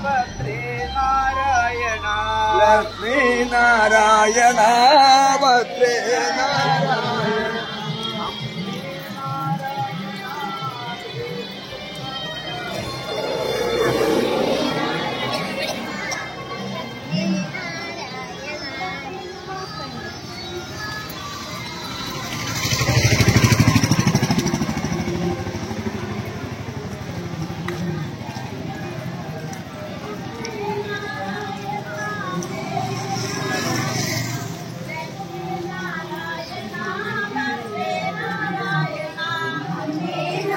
ഭദ്രേ നാരായണ ലക്ഷ്മീ നാരായണ ഭദ്രേ നാരായണ അമ്മേ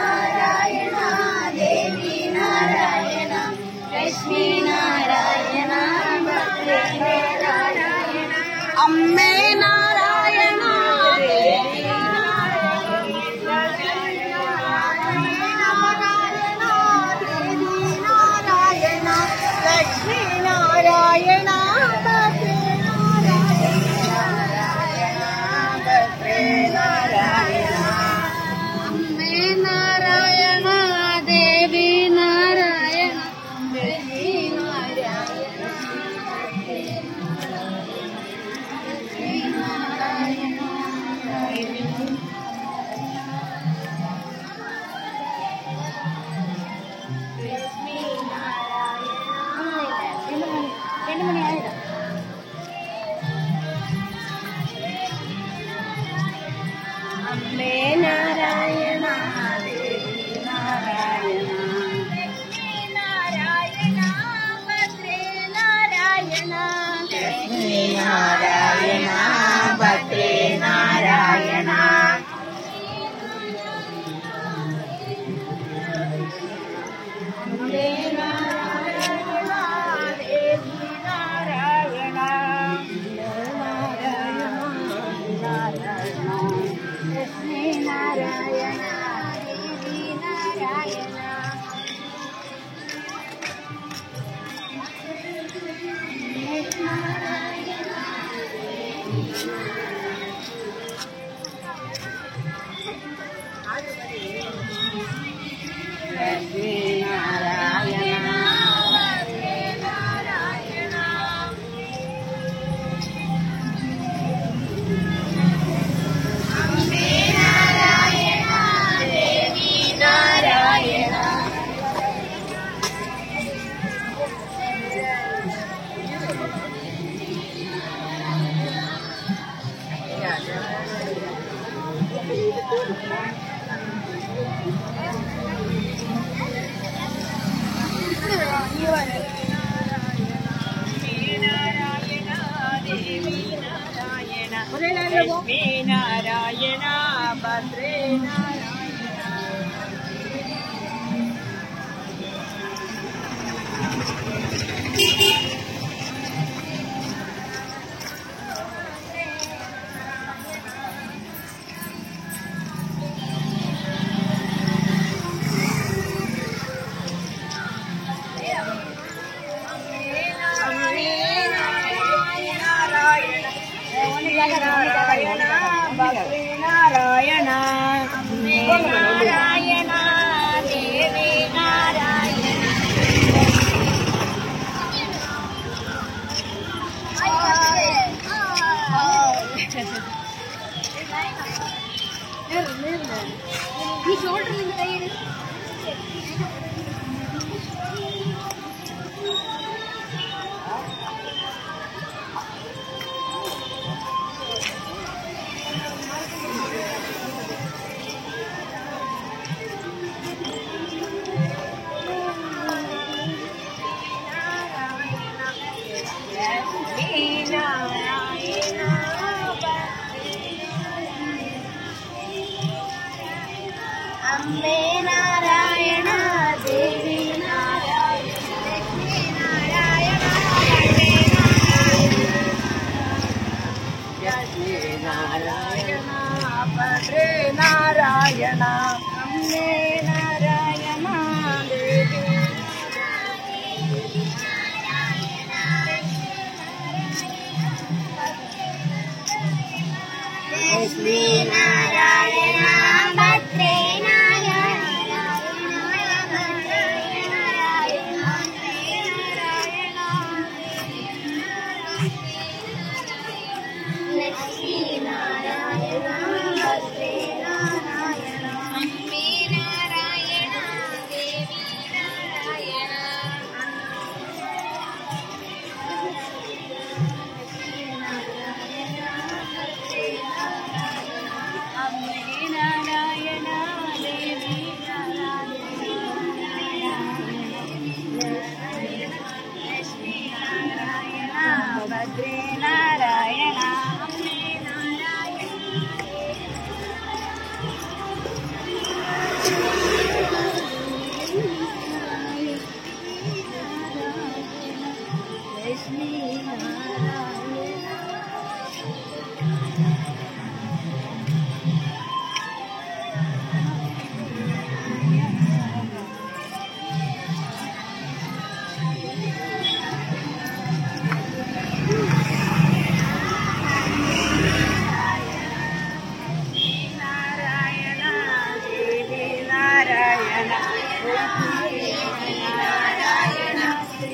നാരായണ ദേവി നാരായണ ലക്ഷ്മീ നാരായണ ഭദ്രേ നാരായണ അമ്മേ നാരായണ ദേവി നാരായണ ലക്ഷ്മീ നാരായണ അമ്മേ നാരായണ ദേവി നാരായണ ലക്ഷ്മീ നാരായണ ഭദ്രേ നാരായണ ലക്ഷ്മീ നാരായണ ഭദ്രേ നാരായണ അമ്മേ നാരായണ ദേവി നാരായണ ലക്ഷ്മീ നാരായണ ദേവി നാരായണ ലക്ഷ്മീ നാരായണ ഭദ്രേ നാരായണ അമ്മേ നാരായണ ദേവി നാരായണ ലക്ഷ്മീ നാരായണ ഭദ്രേ നാരായണ നാരായണ ഭദ്രേ നാരായണ അമ്മേ നാരായണ ദേവി നാരായണ ഈ ഷോൾഡർ നിങ്ങൾ കയ്യിൽ അമ്മേ നാരായണ ദേവി നാരായണ ലക്ഷ്മീ നാരായണ ഭദ്രേ നാരായണ അമ്മേ നാരായണ ദേവി ലക്ഷ്മീ നാരായണ ഭദ്രേ നാരായണ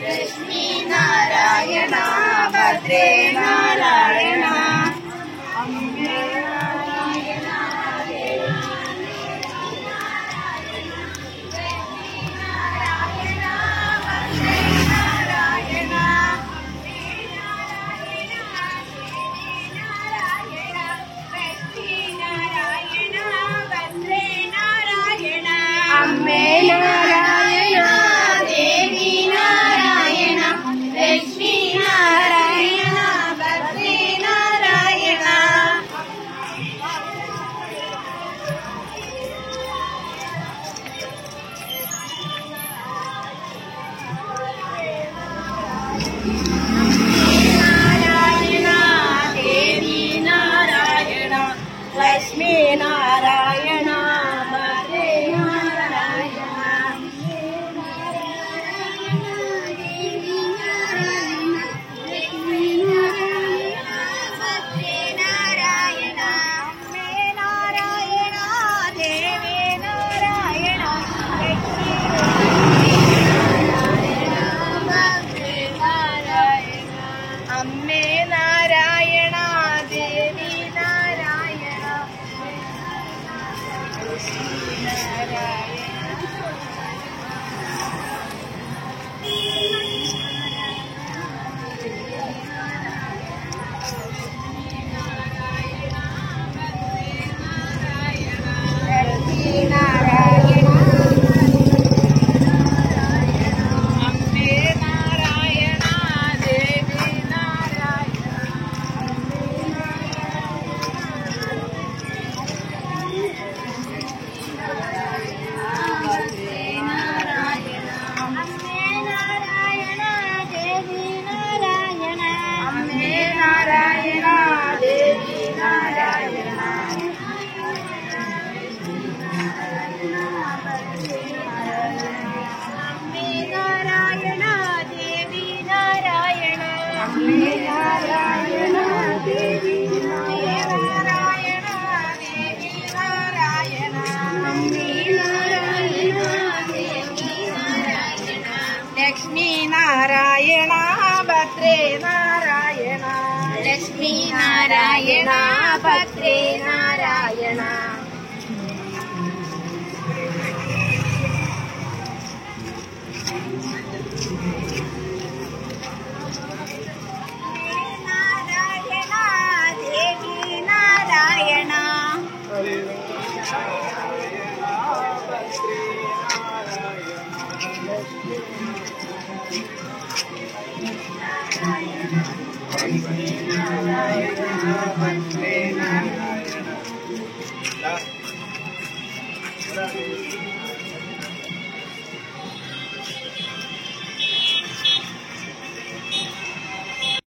लक्ष्मी नारायण भद्रे नारायण अम्बे नारायण अम्बे नारायण देवी नारायण लक्ष्मी नारायण भद्रे नारायण नारायण देवी नारायण लक्ष्मी नारायण भद्रे अम्बे नारायण देवी नारायण लक्ष्मी नारायण भद्रे नारायण लक्ष्मी नारायण भद्रे नारायण नारायण देवी नारायण